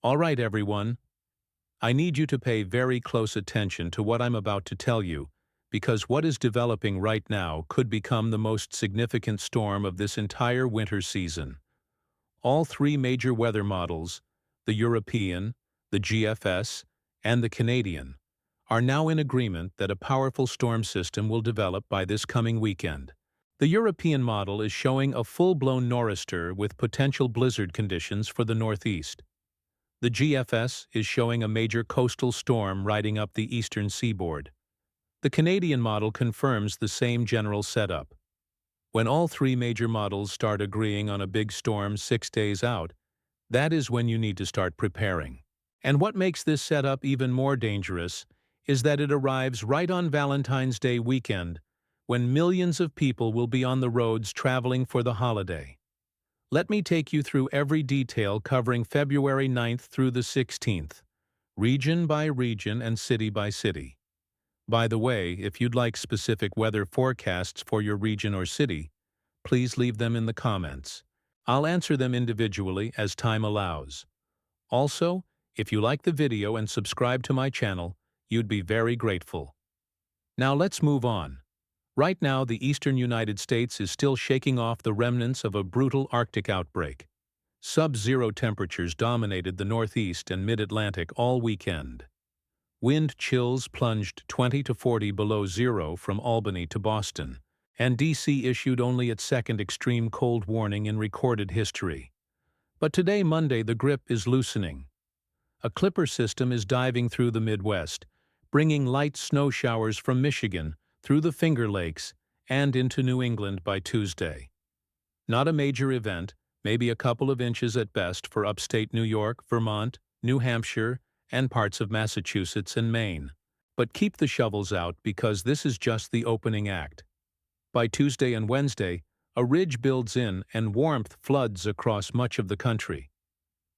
All right, everyone. I need you to pay very close attention to what I'm about to tell you, because what is developing right now could become the most significant storm of this entire winter season. All three major weather models, the European, the GFS, and the Canadian, are now in agreement that a powerful storm system will develop by this coming weekend. The European model is showing a full-blown nor'easter with potential blizzard conditions for the Northeast. The GFS is showing a major coastal storm riding up the eastern seaboard. The Canadian model confirms the same general setup. When all three major models start agreeing on a big storm 6 days out, that is when you need to start preparing. And what makes this setup even more dangerous is that it arrives right on Valentine's Day weekend, when millions of people will be on the roads traveling for the holiday. Let me take you through every detail covering February 9th through the 16th, region by region and city by city. By the way, if you'd like specific weather forecasts for your region or city, please leave them in the comments. I'll answer them individually as time allows. Also, if you like the video and subscribe to my channel, you'd be very grateful. Now let's move on. Right now, the eastern United States is still shaking off the remnants of a brutal Arctic outbreak. Sub-zero temperatures dominated the Northeast and Mid-Atlantic all weekend. Wind chills plunged 20 to 40 below zero from Albany to Boston, and D.C. issued only its second extreme cold warning in recorded history. But today, Monday, the grip is loosening. A clipper system is diving through the Midwest, bringing light snow showers from Michigan through the Finger Lakes and into New England by Tuesday. Not a major event, maybe a couple of inches at best for upstate New York, Vermont, New Hampshire, and parts of Massachusetts and Maine. But keep the shovels out because this is just the opening act. By Tuesday and Wednesday, a ridge builds in and warmth floods across much of the country.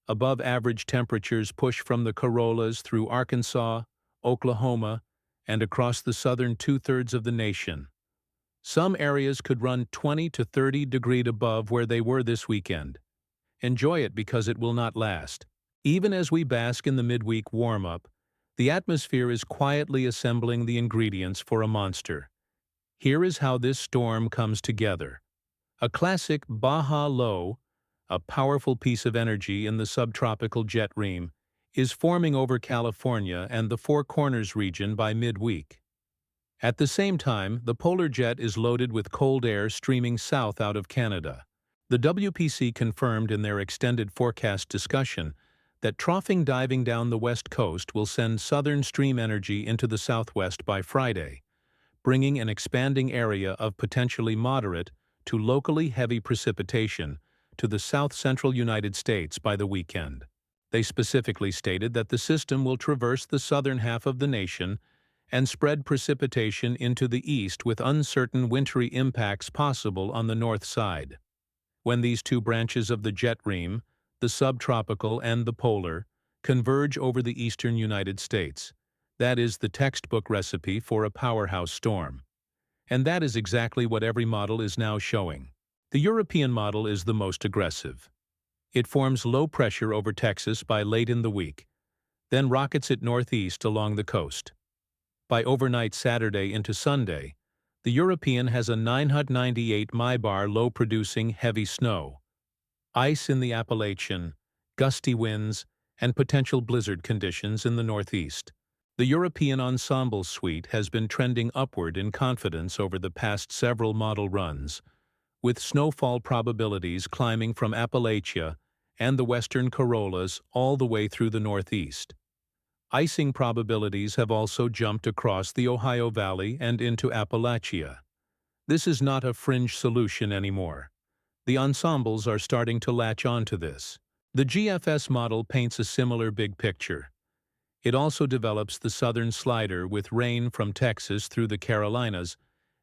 Above-average temperatures push from the Corollas through Arkansas, Oklahoma, and across the southern two-thirds of the nation. Some areas could run 20 to 30 degrees above where they were this weekend. Enjoy it because it will not last. Even as we bask in the midweek warm-up, the atmosphere is quietly assembling the ingredients for a monster. Here is how this storm comes together. A classic Baja low, a powerful piece of energy in the subtropical jet stream, is forming over California and the Four Corners region by midweek. At the same time, the polar jet is loaded with cold air streaming south out of Canada. The WPC confirmed in their extended forecast discussion that troughing diving down the west coast will send southern stream energy into the southwest by Friday, bringing an expanding area of potentially moderate to locally heavy precipitation to the south-central United States by the weekend. They specifically stated that the system will traverse the southern half of the nation and spread precipitation into the east with uncertain wintry impacts possible on the north side. When these two branches of the jet stream, the subtropical and the polar, converge over the eastern United States, that is the textbook recipe for a powerhouse storm. And that is exactly what every model is now showing. The European model is the most aggressive. It forms low pressure over Texas by late in the week, then rockets it northeast along the coast. By overnight Saturday into Sunday, the European has a 998 millibar low-producing heavy snow, ice in the Appalachian, gusty winds, and potential blizzard conditions in the northeast. The European Ensemble Suite has been trending upward in confidence over the past several model runs, with snowfall probabilities climbing from Appalachia and the western Corollas all the way through the northeast. Icing probabilities have also jumped across the Ohio Valley and into Appalachia. This is not a fringe solution anymore. The ensembles are starting to latch onto this. The GFS model paints a similar big picture. It also develops the southern slider with rain from Texas through the Carolinas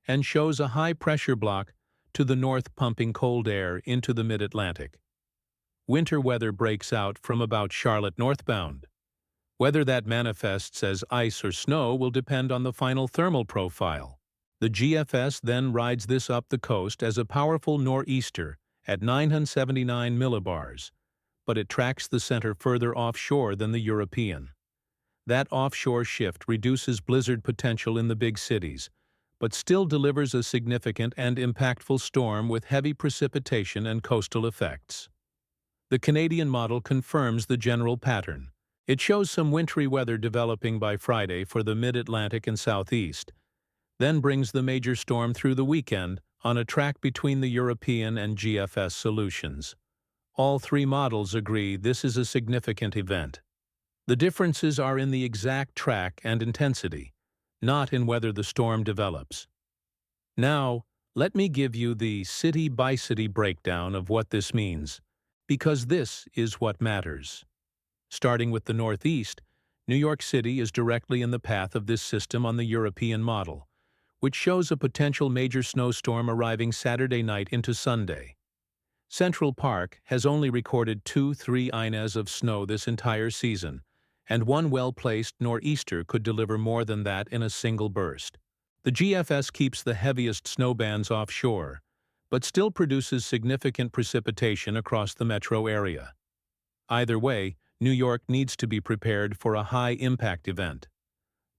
and shows a high-pressure block to the north pumping cold air into the mid-Atlantic. Winter weather breaks out from about Charlotte northbound. Whether that manifests as ice or snow will depend on the final thermal profile. The GFS then rides this up the coast as a powerful nor'easter at 979 millibars, but it tracks the center further offshore than the European. That offshore shift reduces blizzard potential in the big cities, but still delivers a significant and impactful storm with heavy precipitation and coastal effects. The Canadian model confirms the general pattern. It shows some wintry weather developing by Friday for the mid-Atlantic and southeast, then brings the major storm through the weekend on a track between the European and GFS solutions. All three models agree this is a significant event. The differences are in the exact track and intensity, not in whether the storm develops. Now, let me give you the city-by-city breakdown of what this means, because this is what matters. Starting with the Northeast, New York City is directly in the path of this system on the European model, which shows a potential major snowstorm arriving Saturday night into Sunday. Central Park has only recorded 2-3 inches of snow this entire season, and one well-placed nor'easter could deliver more than that in a single burst. The GFS keeps the heaviest snow bands offshore, but still produces significant precipitation across the metro area. Either way, New York needs to be prepared for a high-impact event.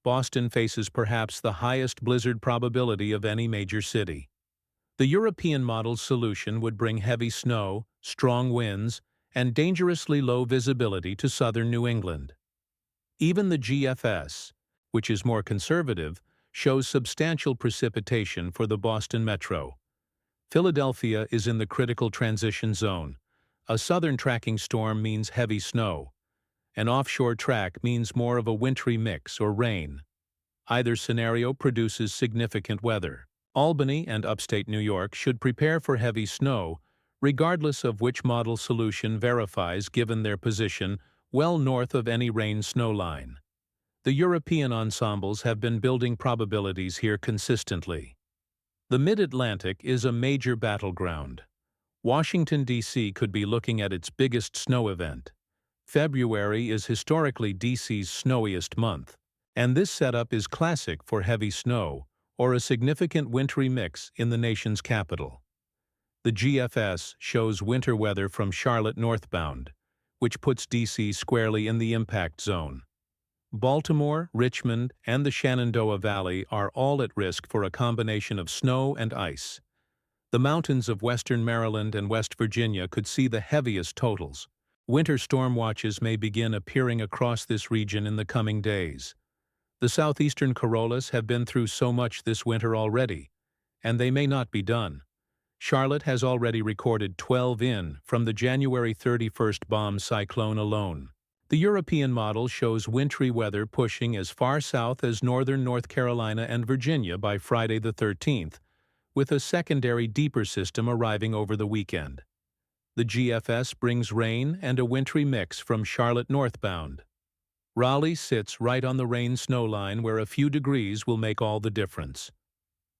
Boston faces perhaps the highest blizzard probability of any major city. The European model's solution would bring heavy snow, strong winds, and dangerously low visibility to southern New England. Even the GFS, which is more conservative, shows substantial precipitation for the Boston metro. Philadelphia is in the critical transition zone. A southern tracking storm means heavy snow. An offshore track means more of a wintry mix or rain. Either scenario produces significant weather. Albany and upstate New York should prepare for heavy snow, regardless of which model solution verifies given their position well north of any rain-snow line. The European ensembles have been building probabilities here consistently. The Mid-Atlantic is a major battleground. Washington, D.C. could be looking at its biggest snow event. February is historically D.C.'s snowiest month, and this setup is classic for heavy snow or a significant wintry mix in the nation's capital. The GFS shows winter weather from Charlotte northbound, which puts D.C. squarely in the impact zone. Baltimore, Richmond, and the Shenandoah Valley are all at risk for a combination of snow and ice. The mountains of western Maryland and West Virginia could see the heaviest totals. Winter storm watches may begin appearing across this region in the coming days. The southeastern Corollas have been through so much this winter already, and they may not be done. Charlotte has already recorded 12 in from the January 31st bomb cyclone alone. The European model shows wintry weather pushing as far south as northern North Carolina and Virginia by Friday the 13th, with a secondary deeper system arriving over the weekend. The GFS brings rain and a wintry mix from Charlotte northbound. Raleigh sits right on the rain-snow line where a few degrees will make all the difference.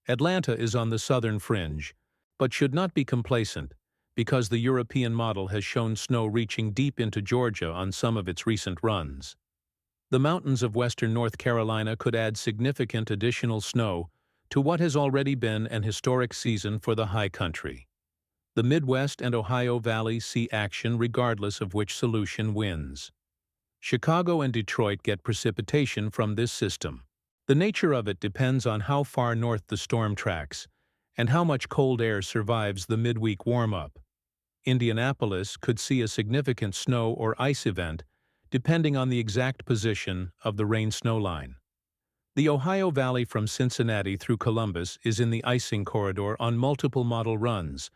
Atlanta is on the southern fringe, but should not be complacent, because the European model has shown snow reaching deep into Georgia on some of its recent runs. The mountains of western North Carolina could add significant additional snow to what has already been an historic season for the high country. The Midwest and Ohio Valley see action regardless of which solution wins. Chicago and Detroit get precipitation from this system. The nature of it depends on how far north the storm tracks and how much cold air survives the midweek warm-up. Indianapolis could see a significant snow or ice event depending on the exact position of the rain-snow line. The Ohio Valley from Cincinnati through Columbus is in the icing corridor on multiple model runs,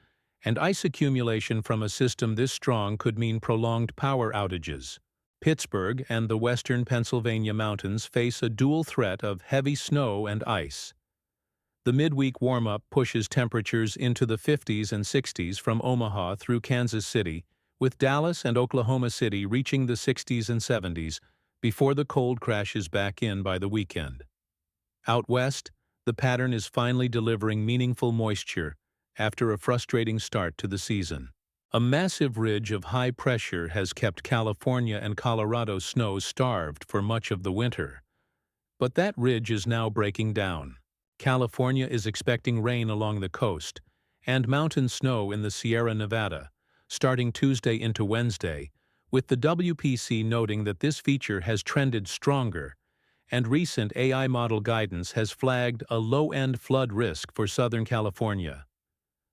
and ice accumulation from a system this strong could mean prolonged power outages. Pittsburgh and the western Pennsylvania mountains face a dual threat of heavy snow and ice. The midweek warm-up pushes temperatures into the 50s and 60s from Omaha through Kansas City, with Dallas and Oklahoma City reaching the 60s and 70s before the cold crashes back in by the weekend. Out west, the pattern is finally delivering meaningful moisture after a frustrating start to the season. A massive ridge of high pressure has kept California and Colorado snow starved for much of the winter. But that ridge is now breaking down. California is expecting rain along the coast and mountain snow in the Sierra Nevada, starting Tuesday into Wednesday, with the WPC noting that this feature has trended stronger, and recent AI model guidance has flagged a low-end flood risk for Southern California.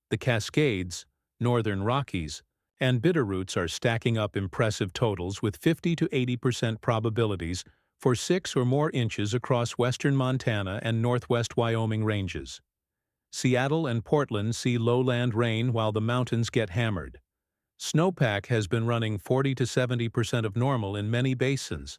The Cascades, Northern Rockies, and Bitterroots are stacking up impressive totals with 50 to 80% probabilities for 6 or more inches across western Montana and northwest Wyoming ranges. Seattle and Portland see lowland rain while the mountains get hammered. Snowpack has been running 40 to 70% of normal in many basins,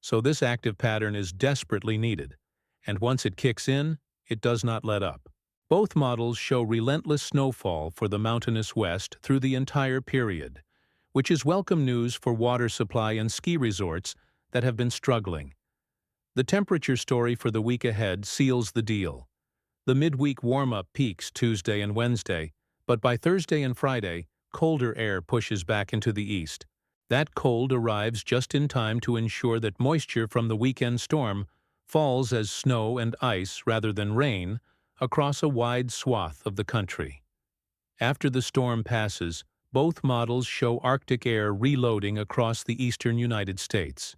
so this active pattern is desperately needed, and once it kicks in, it does not let up. Both models show relentless snowfall for the mountainous west through the entire period, which is welcome news for water supply and ski resorts that have been struggling. The temperature story for the week ahead seals the deal. The midweek warm-up peaks Tuesday and Wednesday, but by Thursday and Friday, colder air pushes back into the east. That cold arrives just in time to ensure that moisture from the weekend storm falls as snow and ice rather than rain across a wide swath of the country. After the storm passes, both models show Arctic air reloading across the eastern United States.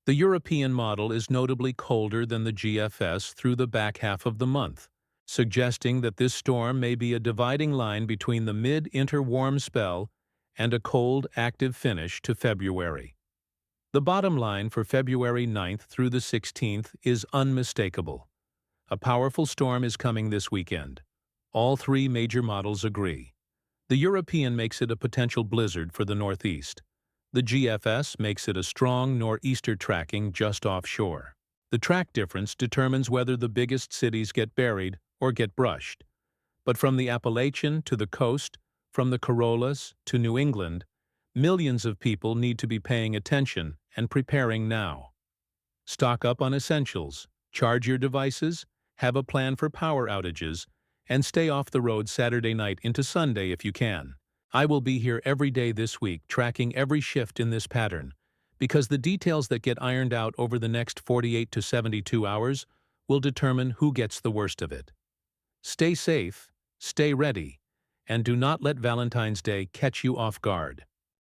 The European model is notably colder than the GFS through the back half of the month, suggesting that this storm may be a dividing line between the mid-interwarm spell and a cold, active finish to February. The bottom line for February 9th through the 16th is unmistakable. A powerful storm is coming this weekend. All three major models agree. The European makes it a potential blizzard for the Northeast. The GFS makes it a strong nor'easter tracking just offshore. The track difference determines whether the biggest cities get buried or get brushed. But from the Appalachian to the coast, from the Corollas to New England, millions of people need to be paying attention and preparing now. Stock up on essentials, charge your devices, have a plan for power outages, and stay off the road Saturday night into Sunday if you can. I will be here every day this week tracking every shift in this pattern, because the details that get ironed out over the next 48 to 72 hours will determine who gets the worst of it. Stay safe, stay ready, and do not let Valentine's Day catch you off guard.